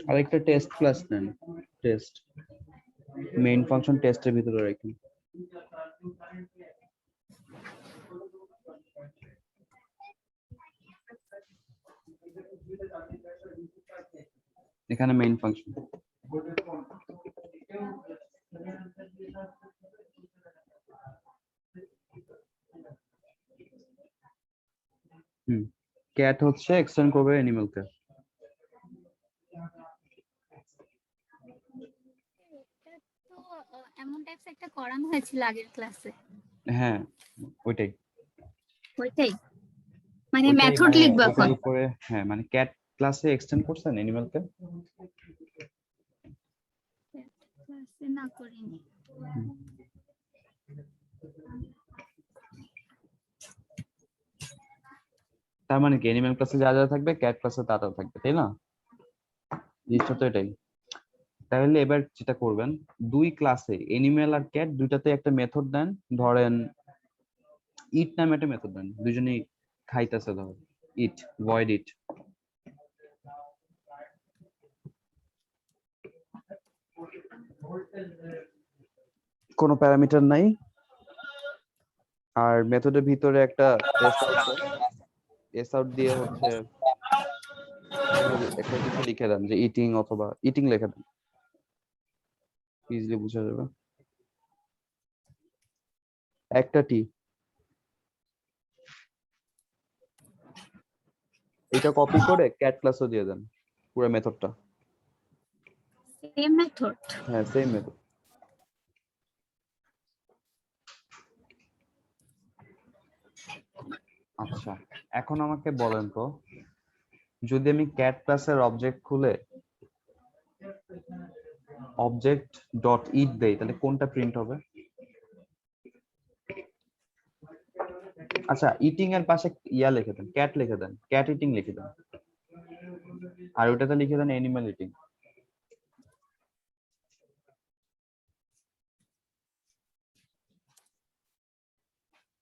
আরেকটা test class নেন, test main function টেস্টের ভিতরে রাখেন। এখানে মেইন ফাংশন ক্যাট হচ্ছে এক্সটেন্ড করবে অ্যানিমালকে। এমন টাইপস একটা করানো হয়েছিল আগের ক্লাসে। হ্যাঁ ওইটাই মানে মেথড লিখবো এখন। উপরে হ্যাঁ মানে ক্যাট ক্লাসে এক্সটেন্ড করছেন অ্যানিমালকে? ক্লাসে না করিনি। তার মানে কি অ্যানিমাল ক্লাসে যা যা থাকবে ক্যাট ক্লাসে তা তা থাকবে, তাই না? জিনিসটা তো এটাই। তাহলে এবার যেটা করবেন, দুই ক্লাসে অ্যানিমাল আর ক্যাট দুইটাতে একটা মেথড দেন। ধরেন ইট নামে একটা মেথড দেন, দুজনেই খাইতেছে, ধরেন ইট ভয়েড ইট। কোনো প্যারামিটার নাই, আর মেথডের ভিতরে একটা টেস্ট আছে, এস আউট দিয়ে হচ্ছে একটা কিছু লিখে দেন, যে ইটিং অথবা ইটিং লিখে দেন, ইজিলি বোঝা যাবে। একটা টি, এটা কপি করে ক্যাট ক্লাসও দিয়ে দেন পুরো মেথডটা। Same method? হ্যাঁ সেম মেথড। আচ্ছা এখন আমাকে বলেন তো, যদি আমি ক্যাট ক্লাসের অবজেক্ট খুলে অবজেক্ট ডট ইট দেই তাহলে কোনটা প্রিন্ট হবে? আচ্ছা ইটিং এর পাশে ইয়া লিখে দেন, ক্যাট লিখে দেন, ক্যাট ইটিং লিখে দেন, আর ওটাতে লিখে দেন অ্যানিমাল ইটিং।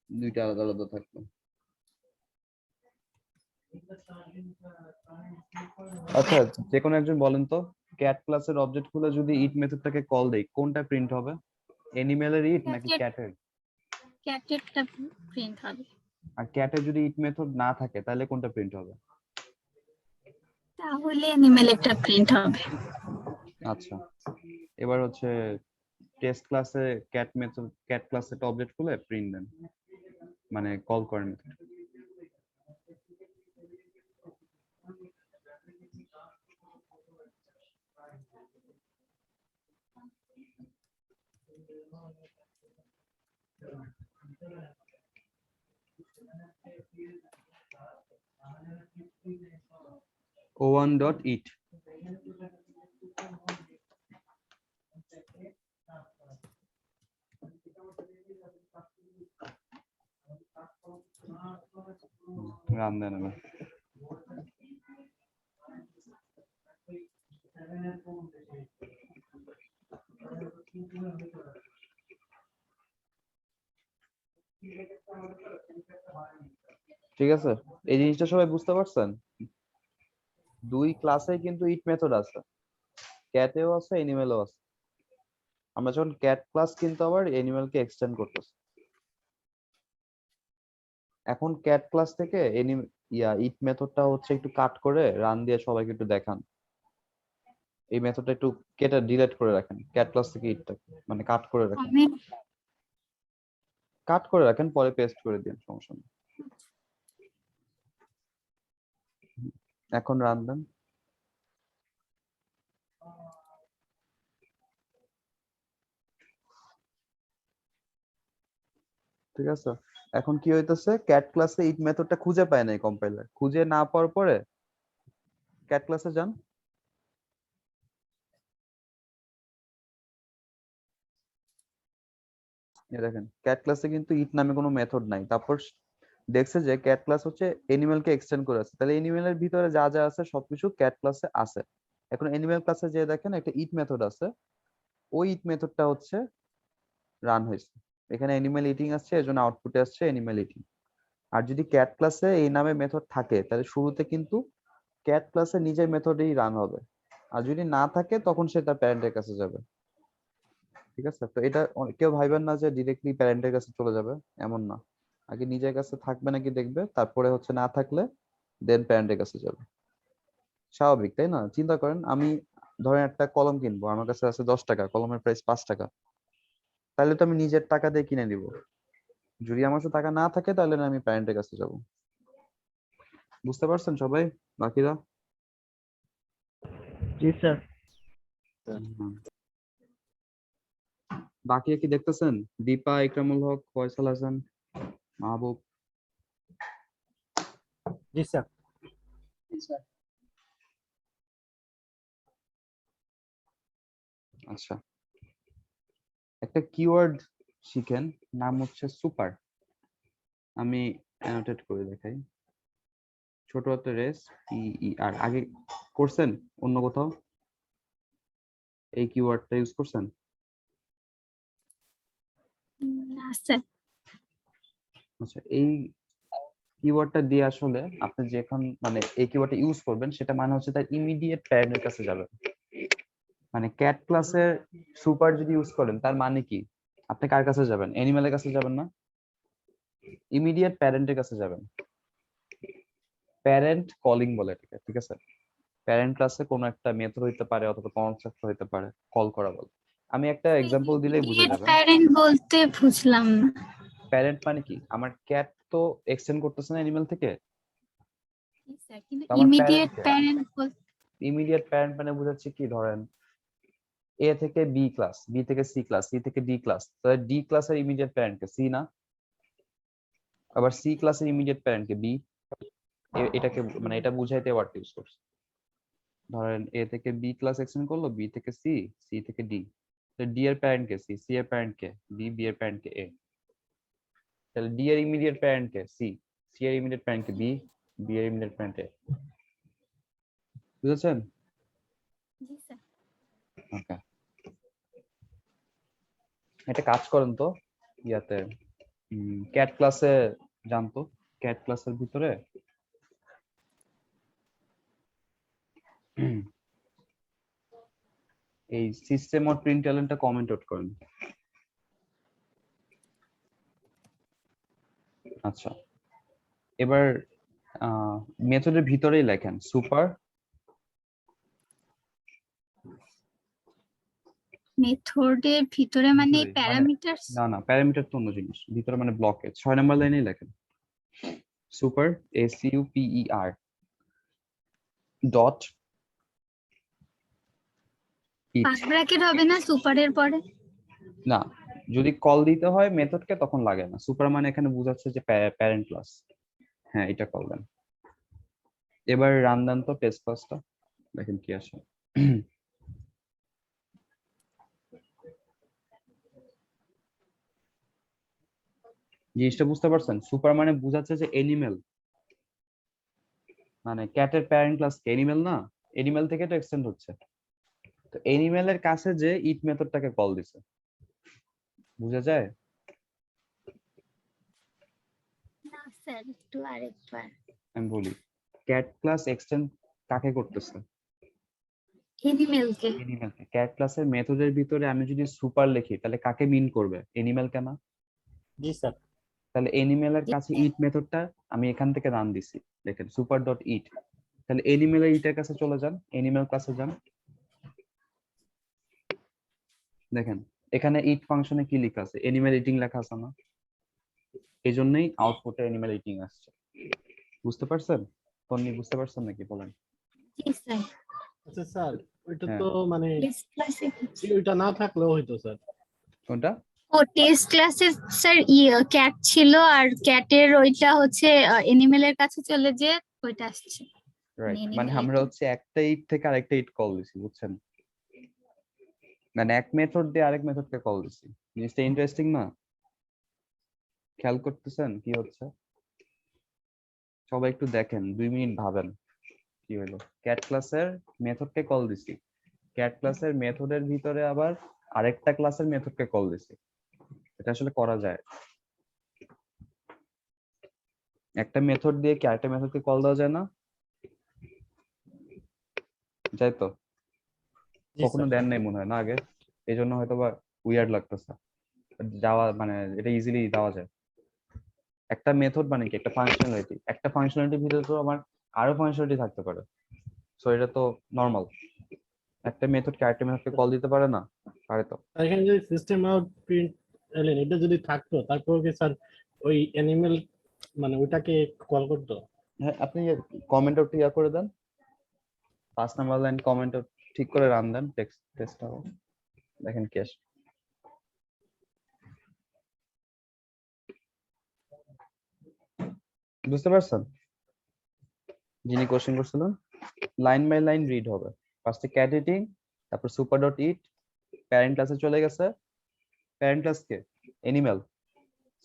দুইটা আলাদা আলাদা থাকবে। আচ্ছা যে কোনো একজন বলেন তো, ক্যাট ক্লাসের অবজেক্ট খুলে যদি ইট মেথডটাকে কল দেই কোনটা প্রিন্ট হবে? অ্যানিমালের ইট নাকি ক্যাটের? ক্যাটেরটা প্রিন্ট হবে। আর ক্যাটের যদি ইট মেথড না থাকে তাহলে কোনটা প্রিন্ট হবে? তাহলে অ্যানিমেলেরটা প্রিন্ট হবে। আচ্ছা এবার হচ্ছে টেস্ট ক্লাসে ক্যাট মেথড, ক্যাট ক্লাসে একটা অবজেক্ট খুলে প্রিন্ট দেন, মানে কল করেন method. O1 dot eat। Run দেন এবার। ঠিক আছে, এই জিনিসটা সবাই বুঝতে পারছেন? দুই ক্লাসে কিন্তু ইট মেথড আছে, ক্যাটেও আছে অ্যানিমেলও আছে। আমরা যখন ক্যাট ক্লাস কিন্তু আবার অ্যানিমেলকে এক্সটেন্ড করতেছি। এখন ক্যাট ক্লাস থেকে ইট মেথডটা হচ্ছে একটু কাট করে রান দিয়ে সবাইকে একটু দেখান। এই মেথডটা একটু কেটে ডিলিট করে রাখেন, ক্যাট ক্লাস থেকে ইটটা মানে কাট করে রাখেন, কাট করে রাখেন, পরে পেস্ট করে দিন, সমস্যা নেই। এখন রান দেন। ঠিক আছে, এখন কি হইতেছে, ক্যাট ক্লাসে ইট মেথডটা খুঁজে পায় নাই কম্পাইলার, খুঁজে না পাওয়ার পরে ক্যাট ক্লাসে যান, দেখেন ক্যাট ক্লাসে কিন্তু ইট নামে কোনো মেথড নাই। তারপর দেখছে যে ক্যাট ক্লাস হচ্ছে অ্যানিমেলকে এক্সটেন্ড করে আছে, তাহলে অ্যানিমেলের ভিতরে যা যা আছে সবকিছু ক্যাট ক্লাসে আছে। এখন অ্যানিমেল ক্লাসে যে দেখেন একটা ইট মেথড আছে, ওই ইট মেথডটা হচ্ছে রান হয়েছে, এখানে অ্যানিমাল ইটিং আসছে, এজন্য আউটপুটে আসছে অ্যানিমাল ইটিং। আর যদি ক্যাট ক্লাসে এই নামে মেথড থাকে তাহলে শুরুতে কিন্তু ক্যাট ক্লাসে নিজের মেথডেই রান হবে, আর যদি না থাকে তখন সে তার প্যারেন্টের কাছে যাবে। ঠিক আছে, তো এটা কেউ ভাইবেন না যে ডিরেক্টলি প্যারেন্টের কাছে চলে যাবে, এমন না। আগে নিজের কাছে থাকবে নাকি দেখবে, তারপরে হচ্ছে না থাকলে দেন প্যারেন্টের কাছে যাবে। স্বাভাবিক তাই না? চিন্তা করেন, আমি ধরেন একটা কলম কিনবো, আমার কাছে আছে 10 টাকা, কলমের প্রাইস 5 টাকা, তাহলে তো আমি নিজের টাকা দিয়ে কিনে নিব। যদি আমার কাছে টাকা না থাকে তাহলে না আমি প্যারেন্টের কাছে যাব। বুঝতে পারছেন সবাই বাকিরা? জি স্যার। হুম। বাকি কি দেখতেছেন? দীপা, ইকরামুল হক, ফয়সাল হাসান, মাহবুব। জি স্যার। আচ্ছা, একটা কিওয়ার্ড শিখেন, নাম হচ্ছে সুপার। আমি অ্যানোটেট করে দেখাই। ছোট হাতের এস PER আগে করছেন অন্য কোথাও? এই কিওয়ার্ডটা ইউজ করছেন? না স্যার। আচ্ছা, এই কিওয়ার্ডটা দিয়ে আসলে আপনি যখন মানে এই কিওয়ার্ডটা ইউজ করবেন, সেটা মানে হচ্ছে তার ইমিডিয়েট প্যারেন্টের কাছে যাবেন। মানে ক্যাট ক্লাসের সুপার যদি ইউজ করেন তার মানে কি, আপনি কার কাছে যাবেন? অ্যানিমেলের কাছে যাবেন না, ইমিডিয়েট প্যারেন্টের কাছে যাবেন। প্যারেন্ট কলিং বলে এটাকে, ঠিক আছে? প্যারেন্ট ক্লাসে কোনো একটা মেথড হইতে পারে অথবা কনস্ট্রাক্টর হইতে পারে, কল করা বলে। আমি একটা এক্সাম্পল দিলেই বুঝে যাবেন। প্যারেন্ট বলতে বুঝলাম না। প্যারেন্ট মানে কি, আমার ক্যাট তো এক্সটেন্ড করতেছে না অ্যানিমেল থেকে, জি স্যার, কিন্তু তো আমার ইমিডিয়েট প্যারেন্ট প্যারেন্ট বলতে ইমিডিয়েট প্যারেন্ট মানে বোঝাচ্ছে কি, ধরেন এ থেকে বি ক্লাস, বি থেকে সি ক্লাস, সি থেকে ডি ক্লাস, তাহলে ডি ক্লাসের ইমিডিয়েট প্যারেন্ট কে? সি না? আবার সি ক্লাসের ইমিডিয়েট প্যারেন্ট কে? বি। এটাকে মানে এটা বুঝাইতে ওয়ার্ড ইউজ করছে। ধরেন এ থেকে বি ক্লাস এক্সটেন্ড করলো, বি থেকে সি, সি থেকে ডি, ডি এর প্যারেন্ট কে? সি, সি এর প্যারেন্ট কে? বি, বি এর প্যারেন্ট কে? এ। তাহলে ডি এর ইমিডিয়েট প্যারেন্ট কে? সি, সি এর ইমিডিয়েট প্যারেন্ট কে? বি, বি এর ইমিডিয়েট প্যারেন্ট এ। বুঝেছেন? জি স্যার। ওকে, এটা কাজ করেন তো ইয়াতে ক্যাট ক্লাসে জানতো, ক্যাট ক্লাসের ভিতরে এই সিস্টেম অর প্রিন্ট এলেনটা কমেন্ট আউট করেন। আচ্ছা, এবার মেথডের ভিতরেই লেখেন সুপার। মেথডের ভিতরে মানে ভিতরে, প্যারামিটারস? না না, প্যারামিটার তো অন্য জিনিস, ভিতরে মানে ব্লকে 6 নাম্বার লাইনেই লেখেন সুপার, SUPER ডট ইট। কাট ব্র্যাকেট হবে না সুপারের পরে? না, যদি কল দিতে হয় মেথডকে তখন লাগে না। সুপার মানে এখানে বোঝাচ্ছে যে প্যারেন্ট ক্লাস। হ্যাঁ, এটা কল দেন। এবার রান দেন তো টেস্ট ক্লাসটা, দেখেন কি আসে। জিনিসটা বুঝতে পারছেন? সুপার মানে বোঝাচ্ছে যে এনিমেল, মানে ক্যাটের প্যারেন্ট ক্লাস কে? এনিমেল না? এনিমেল থেকে তো এক্সটেন্ড হচ্ছে, তো এনিমেলের কাছে যে ইট মেথডটাকে কল দিছে। বুঝা যায়? না স্যার, একটু আরেকবার। আমি বলি, ক্যাট ক্লাস এক্সটেন্ড কাকে করতেছে? এনিমেলকে। এনিমেলকে। ক্যাট ক্লাসের মেথডের ভিতরে আমি যদি সুপার লিখি তাহলে কাকে মিন করবে? এনিমেল কেন? জি স্যার। তাহলে এনিমেলের কাছে ইট মেথডটা আমি এখান থেকে রান দিছি, দেখেন সুপার ডট ইট। তাহলে এনিমেলের ইটের কাছে চলে যান, এনিমেল ক্লাসে যান, দেখেন এখানে ইট ফাংশনে কি লেখা আছে? এনিমেল ইটিং লেখা আছে না? এই জন্যই আউটপুটে এনিমেল ইটিং আসছে। বুঝতে পারছেন? তন্নি বুঝতে পারছেন নাকি বলেন? জি স্যার। আচ্ছা স্যার, ওইটা হ্যাঁ। তো মানে টেস্ট ক্লাসে ওইটা না থাকলেও হইতো স্যার। কোনটা? ও টেস্ট ক্লাসে স্যার ক্যাট ছিল, আর ক্যাটের ওইটা হচ্ছে এনিমেলের কাছে চলে যে ওইটা আসছে। রাইট, মানে animal আমরা eating। হচ্ছে একটা ইট থেকে আরেকটা ইট কল দিছি, বুঝছেন? মানে এক মেথড দিয়ে আরেক মেথডকে কল দিছি। জিনিসটা ইন্টারেস্টিং না? খেয়াল করতেছেন কি হচ্ছে? সবাই একটু দেখেন, 2 মিনিট ভাবেন কি হলো। ক্যাট ক্লাসের মেথডকে কল দিছি, ক্যাট ক্লাসের মেথডের ভিতরে আবার আরেকটা ক্লাসের মেথডকে কল দিছি। এটা আসলে করা যায়। একটা মেথড দিয়ে কি আরেকটা মেথডকে কল দেওয়া যায় না? যাই তো, জি কখনো স্যার দেন নাই মনে হয় না আগে, এই জন্য হয়তো বা উইয়ার্ড লাগতেছে। যাওয়া মানে এটা ইজিলি দেওয়া যায়। একটা মেথড মানে কি একটা ফাংশনালিটি, একটা ফাংশনালিটির ভিতরে তো আমার আরো ফাংশনালিটি থাকতে পারে, সো এটা তো নর্মাল। একটা মেথড কি আরেকটা মেথডকে কল দিতে পারে না? পারে তো। আর এখানে যদি সিস্টেম আউট প্রিন্ট এলেন এটা যদি থাকতো তারপর কি স্যার ওই অ্যানিমেল মানে ওটাকে কল করতো? হ্যাঁ, আপনি কমেন্ট আউট ইয়া করে দেন, 5 নাম্বার লাইন কমেন্ট আউট ঠিক করে রান দেন, টেক্সট হবে, দেখেন কি আসে। বুঝতে পারছেন যিনি কোশ্চেন করছিলেন? লাইন বাই লাইন রিড হবে। ফার্স্টে ক্যাট ইটিং, তারপর সুপার ডট ইট, প্যারেন্ট ক্লাসে চলে গেছে। প্যারেন্ট ক্লাস কে? এনিম্যাল।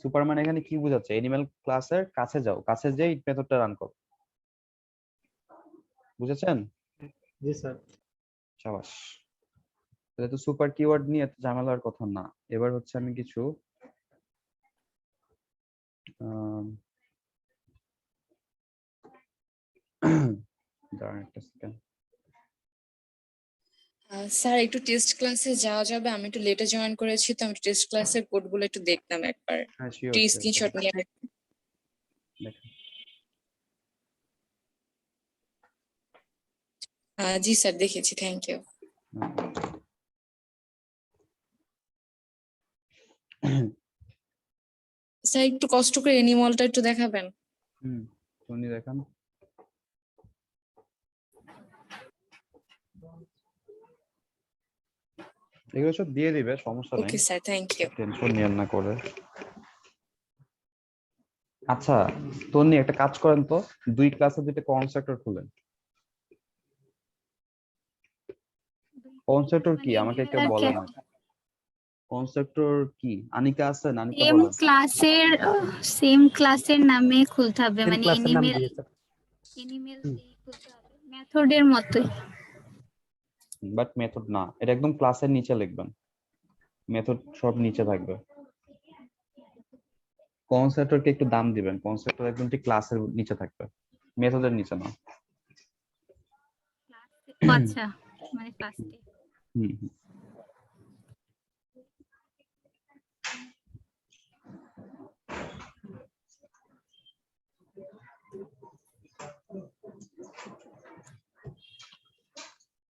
সুপার মানে এখানে কি বোঝাচ্ছে? এনিম্যাল ক্লাসের কাছে যাও, কাছে যেয়ে ইট মেথডটা রান করো। বুঝেছেন? জি স্যার। সাবাস। তাহলে তো সুপার কিওয়ার্ড নিয়ে এত ঝামেলার কথা না। এবার হচ্ছে আমি কিছু দাঁড়ান একটা সেকেন্ড। স্যার একটু টেস্ট ক্লাসে যাওয়া যাবে? আমি একটু লেটে জয়েন করেছি, তো আমি টেস্ট ক্লাসের কোডগুলো একটু দেখতাম একবার, হ্যাঁ একটু শিওর, স্ক্রিনশট নিয়ে রাখতাম। দেখেন। জি স্যার, দেখেছি, থ্যাংক ইউ। স্যার একটু কষ্ট করে এনিমলটা একটু দেখাবেন। উনি দেখান। এগুলো সব দিয়ে দিবে, সমস্যা নেই, okay sir, thank you. Tension নিয়েন না করে। আচ্ছা তন্নি একটা কাজ করেন তো, 2 ক্লাসে 2টা কনস্ট্রাক্টর খুলেন। কনস্ট্রাক্টর কি আমাকে কেউ বলে না। কনস্ট্রাক্টর কি? আনিকা আছে, আনিকা বলেন। সেম ক্লাসের নামে খুলতে হবে, সেম মানে ক্লাসের নাম এনিমেল দিয়ে স্যার। এনিমেল দিয়ে খুলতে হবে, মেথডের মতোই। বাট মেথড না, এটা একদম ক্লাসের নিচে লিখবেন, মেথড সব নিচে থাকবে। কনস্ট্রাক্টরকে একটু দাম দিবেন, কনস্ট্রাক্টর একদম ঠিক ক্লাসের নিচে থাকবে, মেথডের নিচে না। আচ্ছা, মানে ফার্স্টে। হুম হুম।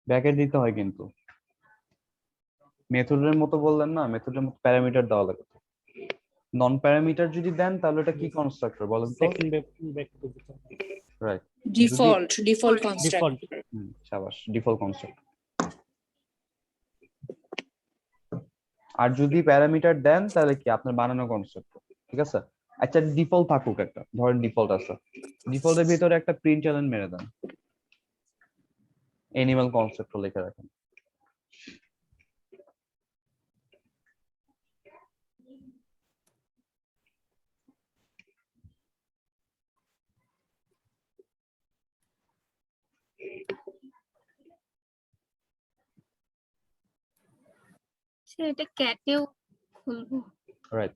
ব্র্যাকেট দিতে হয় কিন্তু, মেথডের মতো বললেন না, মেথডের মতো প্যারামিটার দেওয়া লাগে। নন প্যারামিটার যদি দেন তাহলে এটা কি কনস্ট্রাক্টর বলেন তো? Second back to right. Default construct. Default. সাবাস, ডিফল্ট কনস্ট্রাক্টর। আর যদি প্যারামিটার দেন তাহলে কি আপনার বানানো কনস্ট্রাক্টর, ঠিক আছে? আচ্ছা ডিফল্ট থাকুক একটা, ধরেন ডিফল্ট আছে, ডিফল্টের ভিতরে একটা প্রিন্ট এলেন মেরে দেন, অ্যানিমাল কনস্ট্রাক্টর লিখে রাখেন। এটা ক্যাটেও খুলবো। রাইট।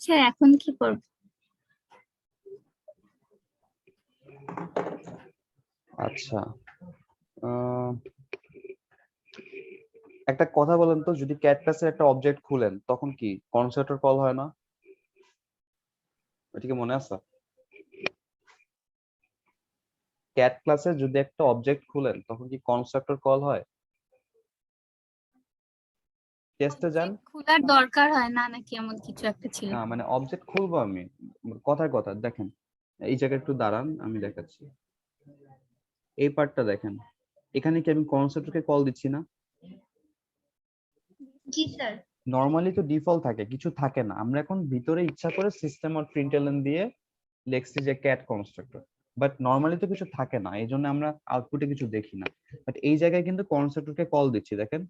স্যার এখন কি করব? আচ্ছা একটা কথা বলেন তো, যদি ক্যাট ক্লাসের একটা অবজেক্ট খুলেন তখন কি কনস্ট্রাক্টর কল হয় না? এটা কি মনে আছে? ক্যাট ক্লাসে যদি একটা অবজেক্ট খুলেন তখন কি কনস্ট্রাক্টর কল হয়? টেস্টে যান। খোলার দরকার হয় না নাকি, এমন কিছু একটা ছিল। না মানে অবজেক্ট খুলবো আমি, কথায় কথা দেখেন, এই জায়গায় একটু দাঁড়ান আমি দেখাচ্ছি। এই পার্টটা দেখেন, এখানে কি আমি কনস্ট্রাক্টরকে কল দিচ্ছি না? জি স্যার। নরমালি তো ডিফল্ট থাকে, কিছু থাকে না। আমরা এখন ভিতরে ইচ্ছা করে সিস্টেম আর প্রিন্টএলএন দিয়ে লিখছি যে ক্যাট কনস্ট্রাক্টর, বাট নরমালি তো কিছু থাকে না, এই জন্য আমরা আউটপুটে কিছু দেখি না। বাট এই জায়গায় কিন্তু কনস্ট্রাক্টরকে কল দিচ্ছি, দেখেন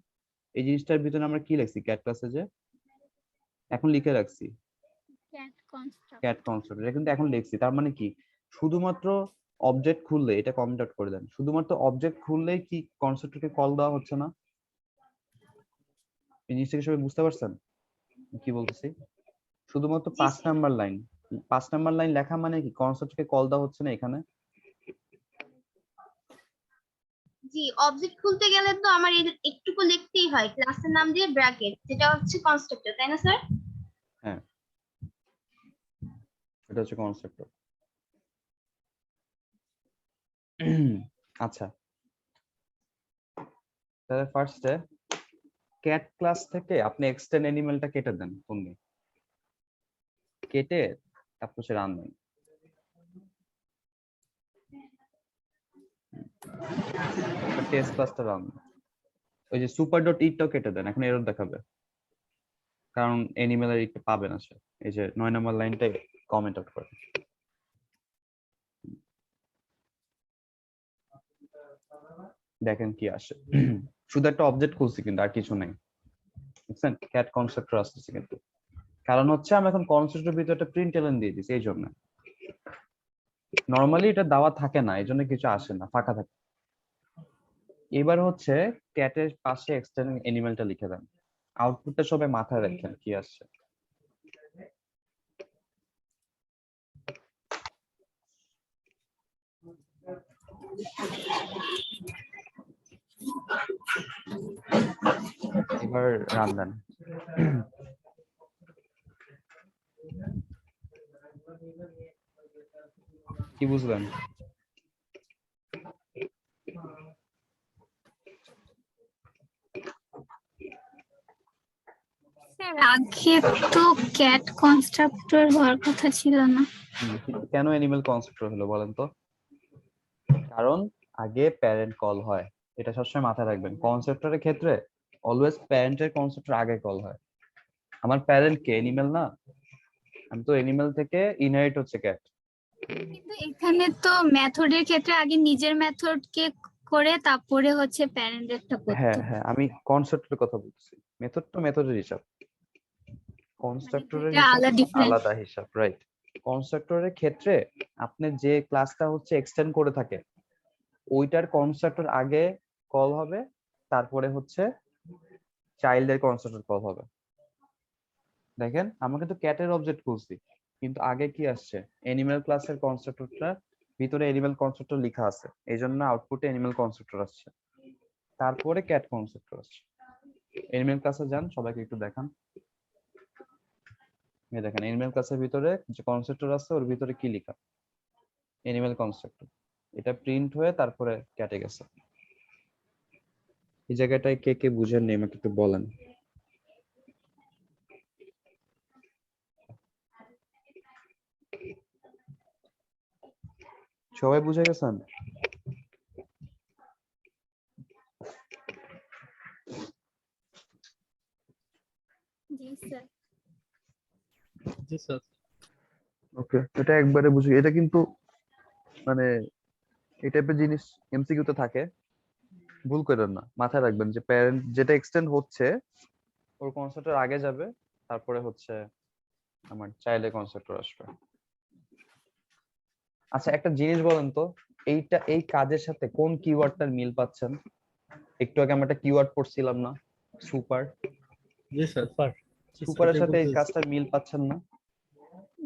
এই জিনিসটার ভিতরে আমরা কি লিখছি ক্যাট ক্লাসে, যে এখন লিখে রাখছি ক্যাট কনস্ট্রাক্ট। ক্যাট কনস্ট্রাক্টর, এটা কিন্তু এখন লিখছি। তার মানে কি, শুধুমাত্র অবজেক্ট খুললে, এটা কমেন্ট আউট করে দেন, শুধুমাত্র অবজেক্ট খুললেই কি কনস্ট্রাক্টরকে কল দেওয়া হচ্ছে না? এই জিনিসটাকে সবাই বুঝতে পারছেন কি বলতেছি? শুধুমাত্র জি 5 sir. Number line, 5 number line লেখা মানে কি কনসেপ্টকে কল দেওয়া হচ্ছে না এখানে? জি, অবজেক্ট খুলতে গেলে তো আমার একটুকু লিখতেই হয়, ক্লাসের নাম দিয়ে ব্র্যাকেট, যেটা হচ্ছে কনস্ট্রাক্টর, তাই না স্যার? হ্যাঁ, এটা হচ্ছে কনসেপ্ট। আচ্ছা, তাহলে ফার্স্টে ক্যাট ক্লাস থেকে আপনি এক্সটেন্ড অ্যানিমেলটা কেটে দেন, তুমি কেটে তারপর সে রান দেন। টেস্ট ক্লাসটা রান, ওই যে সুপার ডট ইটটাও কেটে দেন, এখন এরর দেখাবে কারণ অ্যানিমেলের ইটটা পাবে না সে। এই যে 9 নম্বর লাইনটাই কমেন্ট আউট করে। দেখেন কি আসে, শুধু একটা অবজেক্ট খুলছি কিন্তু আর কিছু নাই, বুঝছেন? ক্যাট কনস্ট্রাক্টর আসতেছে কিন্তু, কারণ হচ্ছে আমি এখন কনস্ট্রাক্টরের ভিতরে একটা প্রিন্ট এলেন দিয়ে দিছি, এই জন্য। নরমালি এটা দেওয়া থাকে না, এই জন্য কিছু আসে না, ফাঁকা থাকে। এবার হচ্ছে ক্যাটের পাশে এক্সটেন্ড অ্যানিমেলটা লিখে দেন, আউটপুটটা সবাই মাথায় রাখেন কি আসছে। এবার রান দেন। কি বুঝলেন? স্যার আগে তো ক্যাট কনস্ট্রাক্টর হওয়ার কথা ছিল না। কেন অ্যানিমেল কনস্ট্রাক্টর হলো বলেন তো? কারণ আগে প্যারেন্ট কল হয়, এটা সবসময় মাথায় রাখবেন। কনস্ট্রাক্টরের ক্ষেত্রে অলওয়েজ প্যারেন্টের কনস্ট্রাক্টর আগে কল হয়। আমার প্যারেন্ট কে? অ্যানিমেল না? আমি তো অ্যানিমেল থেকে ইনহেরিট হচ্ছে ক্যাট। কিন্তু এখানে তো মেথডের ক্ষেত্রে আগে নিজের মেথডকে করে তারপরে হচ্ছে প্যারেন্টেরটা হ্যাঁ করতে। হ্যাঁ, আমি কনস্ট্রাক্টরের কথা বলছি। মেথড তো মেথডের হিসাব, কনস্ট্রাক্টরের দুইটা হিসাব আলাদা ডিফারেন্ট। আলাদা হিসাব, রাইট? কনস্ট্রাক্টরের ক্ষেত্রে আপনি যে ক্লাসটা হচ্ছে এক্সটেন্ড করে থাকে, ওইটার কনস্ট্রাক্টর আগে কল হবে, তারপরে হচ্ছে চাইল্ডের কনস্ট্রাক্টর কল হবে। দেখেন আমরা কিন্তু ক্যাটের অবজেক্ট খুলছি, কিন্তু আগে কি আসছে? অ্যানিমেল ক্লাসের কনস্ট্রাক্টরটা ভিতরে অ্যানিমেল কনস্ট্রাক্টর লেখা আছে, এই জন্য আউটপুটে অ্যানিমেল কনস্ট্রাক্টর আসছে, তারপরে ক্যাট কনস্ট্রাক্টর আসছে। অ্যানিমেল ক্লাসে যান, সবাইকে একটু দেখান। এই দেখেন অ্যানিমেল ক্লাসের ভিতরে যে কনস্ট্রাক্টর আছে ওর ভিতরে কি লেখা? Animal constructor. এটা প্রিন্ট হয়ে তারপরে ক্যাটে গেছে। এই জায়গাটায় কে কে বুঝেন নি আমাকে একটু বলেন। সবাই বুঝে গেছেন? জি স্যার। জি স্যার। ওকে, এটা একবারে বুঝি। এটা কিন্তু মানে এই টাইপের জিনিস এমসিকিউ তে থাকে, ভুল করেন না, মাথায় রাখবেন যে প্যারেন্ট যেটা এক্সটেন্ড হচ্ছে ওর কনস্ট্রাক্টর আগে যাবে, তারপরে হচ্ছে আমার চাইল্ডের কনস্ট্রাক্টর আসবে। আচ্ছা একটা জিনিস বলেন তো, এইটা এই কাজের সাথে কোন কিওয়ার্ডটার মিল পাচ্ছেন? একটু আগে আমরা একটা কিওয়ার্ড পড়ছিলাম না, সুপার? জি স্যার। সুপারের সাথে এই কাজটার মিল পাচ্ছেন না?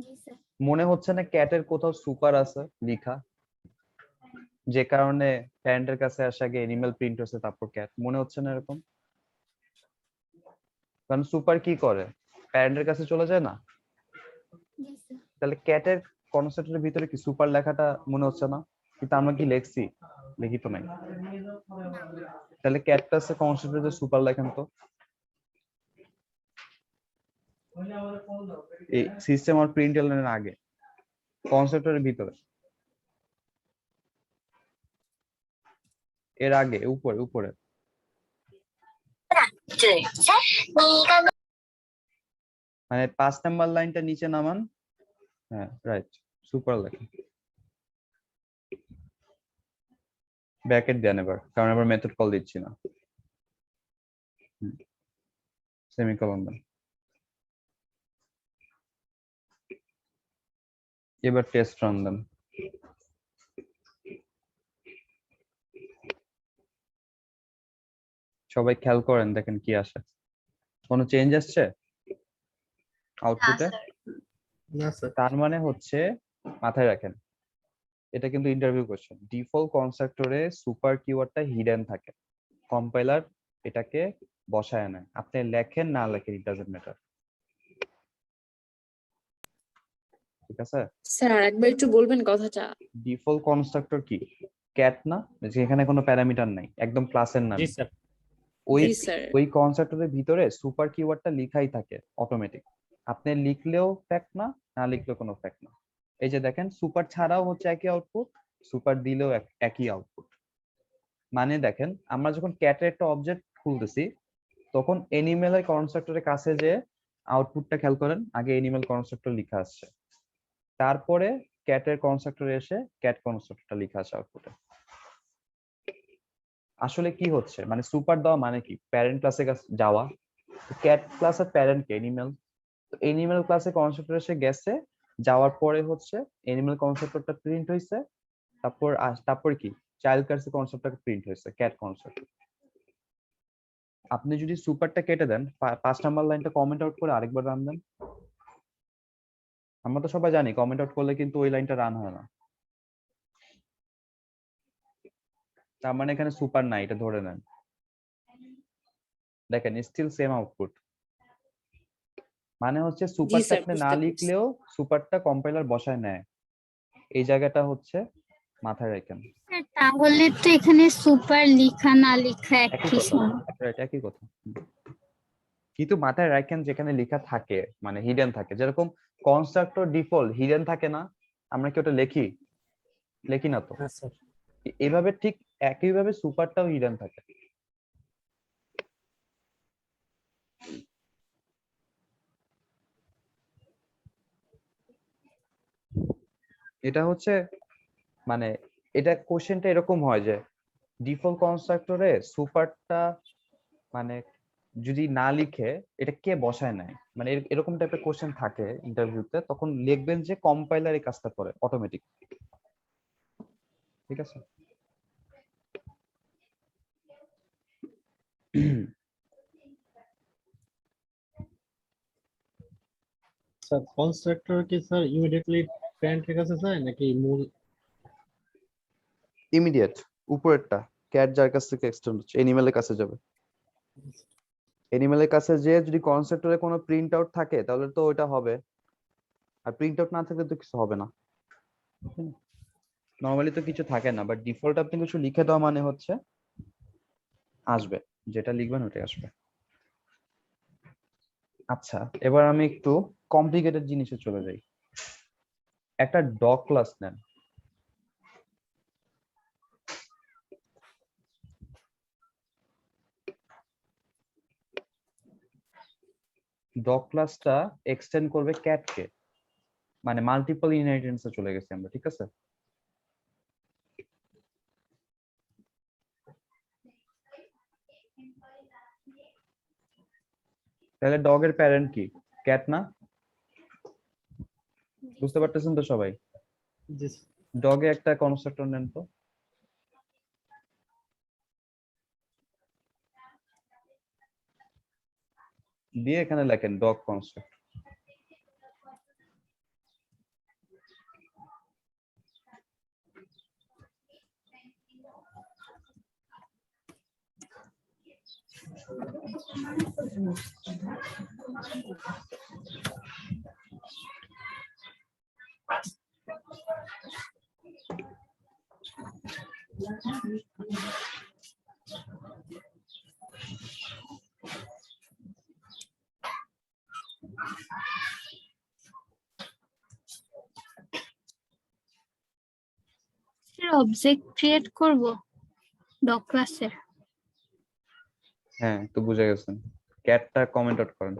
জি স্যার। মনে হচ্ছে না ক্যাটের কোথাও সুপার আছে লেখা, যে কারণে প্যারেন্টের কাছে আসে আগে অ্যানিমেল প্রিন্ট হচ্ছে তারপর ক্যাট? মনে হচ্ছে না এরকম? কারণ সুপার কি করে, প্যারেন্টের কাছে চলে যায় না? জি স্যার। তাহলে ক্যাটের কনসেপ্টের ভিতরে কি সুপার লেখাটা মনে হচ্ছে না? কিন্তু আমরা কি লিখছি? লিখি তো নাই। তাহলে ক্যাট ক্লাসে কনসেপ্টের যে সুপার লেখেন তো, এই সিস্টেম আর প্রিন্টএলএন এর আগে কনসেপ্টের ভিতরে, এর আগে উপরে উপরে মানে 5 নাম্বার লাইনটা নিচে নামান। হ্যাঁ রাইট, সুপার লেখেন, ব্র্যাকেট দেন এবার, কারণ এবার মেথড কল দিচ্ছি না, সেমিকোলন দেন। এবার টেস্ট রান দেন। সবাই খেয়াল করেন, দেখেন কি আসে, কোনো চেঞ্জ আসছে আউটপুটে? না স্যার। তার মানে হচ্ছে, মাথায় রাখেন, এটা কিন্তু ইন্টারভিউ কোশ্চেন, ডিফল্ট কনস্ট্রাক্টরে সুপার কিওয়ার্ডটা হিডেন থাকে, কম্পাইলার এটাকে বসায় না, আপনি লেখেন না লেখেন ইট ডাজন্ট ম্যাটার, ঠিক আছে? স্যার আরেকবার একটু বলবেন কথাটা। ডিফল্ট কনস্ট্রাক্টর কি? ক্যাট না, যেখানে কোনো প্যারামিটার নাই, একদম ক্লাসের নাম। জি স্যার। ওই জি স্যার। ওই কনস্ট্রাক্টরের ভিতরে সুপার কিওয়ার্ডটা লিখাই থাকে অটোমেটিক, আপনি লিখলেও ফ্যাক্ট না, না লিখলেও কোনো ফ্যাক্ট না। এই যে দেখেন, সুপার ছাড়াও হচ্ছে একই আউটপুট, সুপার দিলেও একই আউটপুট। মানে দেখেন, আমরা যখন ক্যাটের একটা অবজেক্ট খুলতেছি, তখন এনিমেলের কনস্ট্রাক্টরের কাছে যে আউটপুটটা খেয়াল করেন, আগে এনিমেল কনস্ট্রাক্টর লেখা আসছে, তারপরে ক্যাটের কনস্ট্রাক্টরে এসে ক্যাট কনস্ট্রাক্টরটা লেখা আছে আউটপুটে। আসলে কি হচ্ছে, মানে সুপার দেওয়া মানে কি, প্যারেন্ট ক্লাসে যাওয়া, ক্যাট ক্লাসের প্যারেন্ট কে এনিমেল, তো এনিমেল ক্লাসে কনস্ট্রাক্টর এসে গেছে, যাওয়ার পরে হচ্ছে এনিমেল কনস্ট্রাক্টরটা প্রিন্ট হইছে, তারপর কি চাইল্ড ক্লাসে কনস্ট্রাক্টরটা প্রিন্ট হইছে, ক্যাট কনস্ট্রাক্টর। আপনি যদি সুপারটা কেটে দেন, 5 নাম্বার লাইনটা কমেন্ট আউট করে আরেকবার রান দেন, আমরা তো সবাই জানি কমেন্ট আউট করলে কিন্তু ওই লাইনটা রান হয় না, তার মানে এখানে সুপার নাই, এটা ধরে নেন। দেখেন স্টিল সেম আউটপুট, মানে হচ্ছে সুপারটা স্যার, আপনি বুঝতে না পেরেছি। লিখলেও সুপারটা কম্পাইলার বসায় নেয়, এই জায়গাটা হচ্ছে মাথায় রাখেন। স্যার তাহলে তো এখানে সুপার লিখা না লিখা একই একই কথা, সমান। রাইট, একই কথা। কিন্তু মাথায় রাখেন, যেখানে লেখা থাকে মানে হিডেন থাকে, যেরকম কনস্ট্রাক্টর ডিফল্ট হিডেন থাকে না, আমরা কি ওটা লিখি না তো, হ্যাঁ স্যার। এইভাবে ঠিক একইভাবে সুপারটাও হিডেন থাকে। এটা হচ্ছে মানে, এটা কোশ্চেনটা এরকম হয় যে ডিফল্ট কনস্ট্রাক্টরে সুপারটা মানে যদি না লিখে এটা কে বসায় নেয়, মানে এরকম টাইপের কোশ্চেন থাকে ইন্টারভিউতে, তখন লিখবেন যে কম্পাইলার এই কাজটা করে অটোমেটিক, ঠিক আছে? স্যার কনস্ট্রাক্টর কি স্যার ইমিডিয়েটলি প্যারেন্টের কাছে যায় নাকি মূল? ইমিডিয়েট, উপরেরটা ক্যাট যার কাছ থেকে এক্সটেন্ড হচ্ছে এনিমেলের কাছে যাবে, এনিমেলের কাছে যে যদি কনস্ট্রাক্টরে কোনো প্রিন্ট আউট থাকে তাহলে তো ওইটা হবে, আর প্রিন্ট আউট না থাকলে তো কিছু হবে না, নরমালি তো কিছু থাকে না, বাট ডিফল্ট আপনি কিছু লিখে দেওয়া মানে হচ্ছে আসবে, যেটা লিখবেন ওটাই আসবে। আচ্ছা, এবার আমি একটু কমপ্লিকেটেড জিনিসে চলে যাই। একটা ডগ ক্লাস নেন, ডগ ক্লাসটা এক্সটেন্ড করবে ক্যাটকে, মানে মাল্টিপল ইনহেরিটেন্সে চলে গেছি আমরা, ঠিক আছে? তাহলে ডগের প্যারেন্ট কি, ক্যাট না? বুঝতে পারতেছেন তো সবাই? জি ডগে একটা কনস্ট্রাক্টর নেন তো, দিয়ে এখানে লেখেন dog constructor. Sir object create করব ডগ ক্লাসের। হ্যাঁ, তো বুঝে গেছেন। ক্যাটটা কমেন্ট আউট করেন।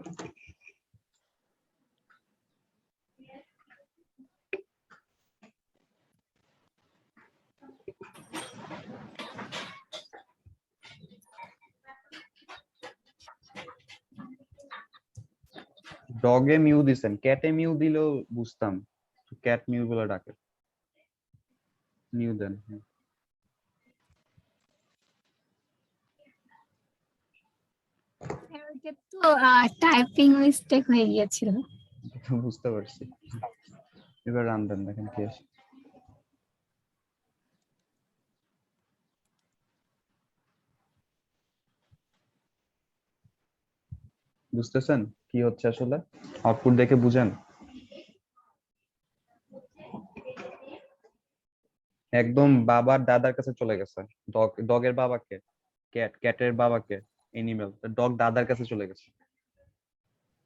ডগে মিউ দিছেন, ক্যাটে মিউ দিলেও বুঝতাম, ক্যাট মিউ বলে ডাকে। মিউ দেন। স্যার, ওইটা তো টাইপিং মিস্টেক হয়ে গিয়েছিল। বুঝতে পারছি। এবার রান দেন, দেখেন কি আসে। বুঝতেছেন কি হচ্ছে আসলে? আউটপুট দেখে বুঝেন। একদম বাবার দাদার কাছে চলে গেছে। ডগের বাবাকে, ক্যাটের বাবাকে এনিমেল, ডগ দাদার কাছে চলে গেছে।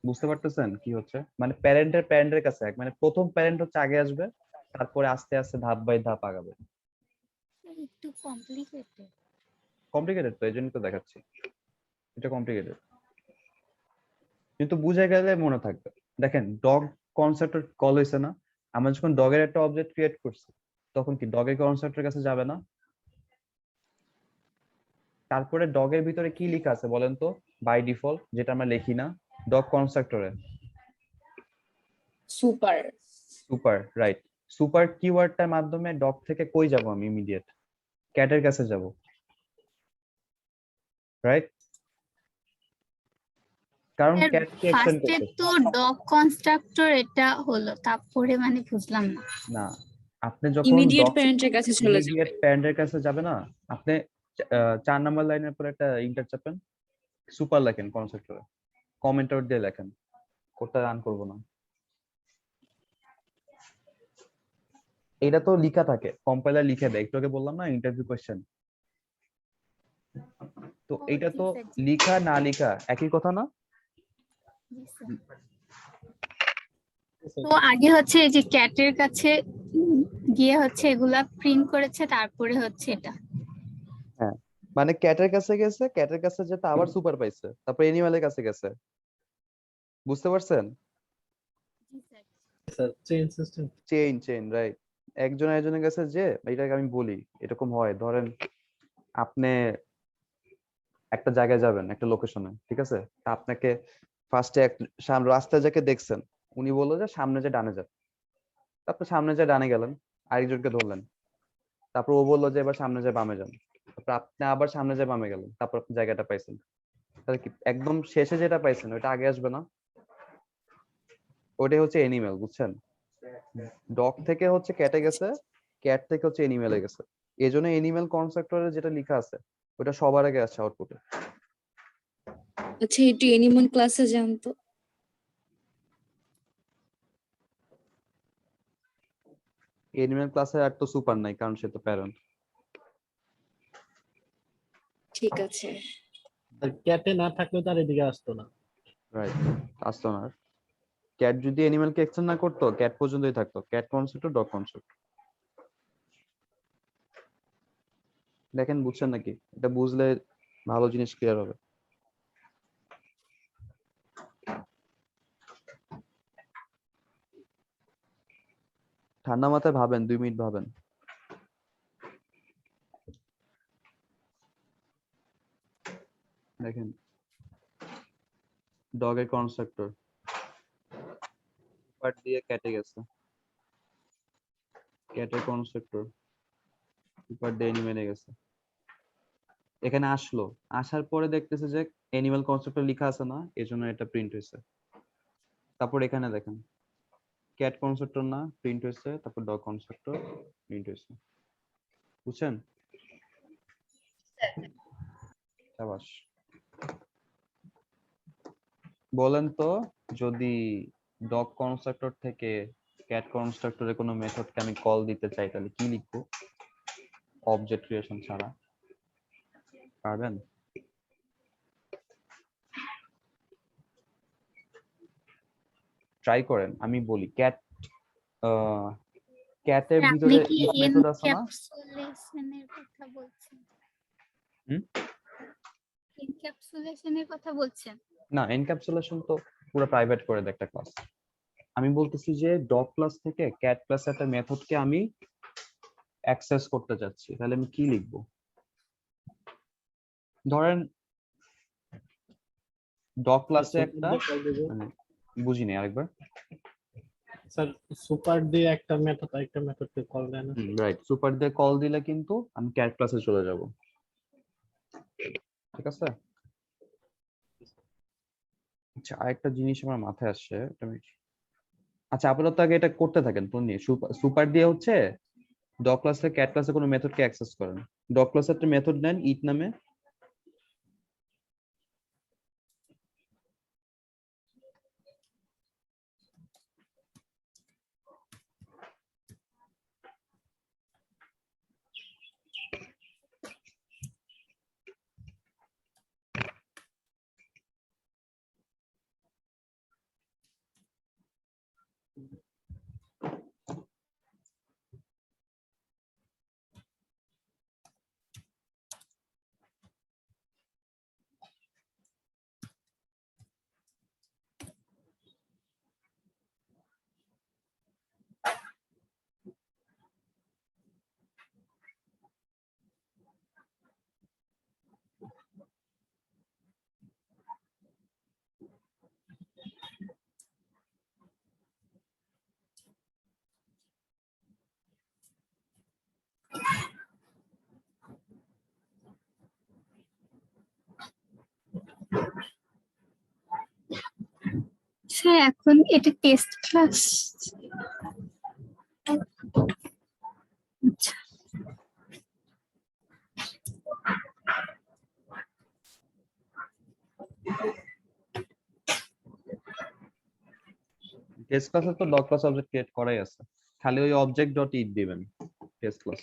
বুঝতে পারতেছেন কি হচ্ছে? মানে প্যারেন্টের কাছে, মানে প্রথম প্যারেন্ট হচ্ছে আগে আসবে, তারপরে আস্তে আস্তে ধাপ বাই ধাপ আগাবে। একটু কমপ্লিকেটেড। কমপ্লিকেটেড তো, এই জন্য তো দেখাচ্ছি এটা কমপ্লিকেটেড, কিন্তু বুঝে গেলে মনে থাকবে। দেখেন, ডগ কনসেপ্টের কল হয়েছে না, আমরা যখন ডগের একটা অবজেক্ট ক্রিয়েট করছি, তখন কি ডগের কনসেপ্টের কাছে যাবে না? তারপরে ডগের ভিতরে কি লেখা আছে বলেন তো, বাই ডিফল্ট, যেটা আমরা লিখি না ডগ কনস্ট্রাক্টরে? সুপার। Super, right. সুপার কিওয়ার্ডটার মাধ্যমে ডগ থেকে কই যাব আমি? ইমিডিয়েট ক্যাটের কাছে যাব, রাইট? কারণ ক্যাট কি এক্সটেন্ড ফার্স্টে করতেছে তো ডগ কনস্ট্রাক্টর এটা হলো, তারপরে মানে বুঝলাম না। না। আপনি যখন ইমিডিয়েট ডগ প্যারেন্টের কাছে চলে যাবে। ইমিডিয়েট প্যারেন্টের কাছে যাবে না, আপনি 4 নম্বর লাইনের পরে একটা ইন্টার চাপেন, সুপার লেখেন কনস্ট্রাক্টরে, কমেন্ট আউট দিয়ে লেখেন, কোডটা রান করব না। এটা তো লিখা থাকে, কম্পাইলার লিখে দেয়, একটু আগে বললাম না ইন্টারভিউ কোশ্চেন। তো ও, এটা জি তো স্যার, জি। লিখা না লিখা একই কথা না? জি স্যার। তো আগে হচ্ছে এই যে ক্যাটের কাছে গিয়ে হচ্ছে এগুলা প্রিন্ট করেছে, তারপরে হচ্ছে এটা। হ্যাঁ, মানে ক্যাটের কাছে গেছে, ক্যাটের কাছে যেটা আবার সুপার পাইছে, তারপর এনিম্যালের কাছে গেছে। বুঝতে পারছেন? জি sir. Sir chain system. Chain, right. একজন একজনের কাছে যে, এটাকে আমি বলি এরকম হয়, ধরেন আপনি একটা জায়গায় যাবেন, একটা লোকেশনে, ঠিক আছে? তা আপনাকে ফার্স্টে রাস্তায় যাকে দেখছেন, উনি বললো যে সামনে যে ডানে যান, তারপর সামনে যে ডানে গেলেন, আরেকজনকে ধরলেন, তারপর ও বললো যে এবার সামনে যে বামে যান, তারপর আপনি আবার সামনে যে বামে গেলেন, তারপর আপনি জায়গাটা পাইছেন। তাহলে কি একদম শেষে যেটা পাইছেন ওটা আগে আসবে না? ওটাই হচ্ছে এনিমেল, বুঝছেন? ডগ থেকে হচ্ছে ক্যাটে গেছে, ক্যাট থেকে হচ্ছে এনিমেলে গেছে। এই জন্য এনিমেল কনস্ট্রাক্টরে যেটা লেখা আছে ওটা সবার আগে আসছে আউটপুটে। আচ্ছা, একটু এনিমল ক্লাসে যান তো। এনিমেল ক্লাসে আর তো সুপার নাই, কারণ সে তো প্যারেন্ট। ঠিক আছে। ক্যাটে না থাকলে তার এদিকে আসতো না। রাইট, আসতো না। ক্যাট যদি এনিমেলকে এক্সটেন্ড না করতো, ক্যাট পর্যন্তই থাকতো, ক্যাট কনসেপ্ট, ডগ কনসেপ্ট। দেখেন বুঝছেন নাকি? এটা বুঝলে ভালো জিনিস ক্লিয়ার হবে। ঠান্ডা মাথায় ভাবেন, 2 মিনিট ভাবেন। দেখেন, ডগের কনস্ট্রাক্টর পার্ট দিয়ে ক্যাটে গেছে, ক্যাটের কনস্ট্রাক্টর পার্ট দিয়ে এনিমেলে গেছে, এখানে আসলো, আসার পরে দেখতেছে যে অ্যানিমাল কনস্ট্রাক্টর লেখা আছে না, এজন্য এটা প্রিন্ট হয়েছে। তারপর এখানে দেখেন ক্যাট কনস্ট্রাক্টর না প্রিন্ট হয়েছে, তারপর ডগ কনস্ট্রাক্টর প্রিন্ট হয়েছে। বুঝছেন? শাবাশ। বলেন তো, যদি ডগ কনস্ট্রাক্টর থেকে ক্যাট কনস্ট্রাক্টরে কোনো মেথডকে আমি কল দিতে চাই, তাহলে কি লিখবো অবজেক্ট ক্রিয়েশন ছাড়া? পারবেন? ট্রাই করেন, আমি বলি ক্যাট, ক্যাটের স্যার, আপনি ভিতরে কি ইফ মেথড আছে না? এনক্যাপসুলেশনের কথা বলছেন? হুম? এনক্যাপসুলেশনের কথা বলছেন? না, এনক্যাপসুলেশন তো পুরো প্রাইভেট করে দেয় একটা ক্লাস। আমি বলতেছি যে ডগ ক্লাস থেকে ক্যাট ক্লাস একটা মেথডকে আমি অ্যাক্সেস করতে চাচ্ছি, তাহলে আমি কি লিখবো? ধরেন ডগ ক্লাসে একটা মানে বুঝিনি, আরেকবার। স্যার সুপার দিয়ে একটা মেথড আরেকটা মেথডকে কল দেয় না? রাইট, সুপার দিয়ে কল দিলে কিন্তু আমি ক্যাট ক্লাসে চলে যাব, ঠিক আছে? আচ্ছা, আরেকটা জিনিস আমার মাথায় আসছে, আচ্ছা আপাতত আগে এটা করতে থাকেন পূর্ণি। সুপার দিয়ে হচ্ছে ডগ ক্লাস থেকে ক্যাট ক্লাসে কোনো মেথডকে অ্যাক্সেস করেন। ডগ ক্লাসে একটা মেথড নেন ইট নামে, স্যার এখন এটা টেস্ট ক্লাস। আচ্ছা, টেস্ট ক্লাসে তো ডগ ক্লাস অবজেক্ট ক্রিয়েট করাই আছে, খালি ওই অবজেক্ট ডট ইট দিবেন টেস্ট ক্লাস।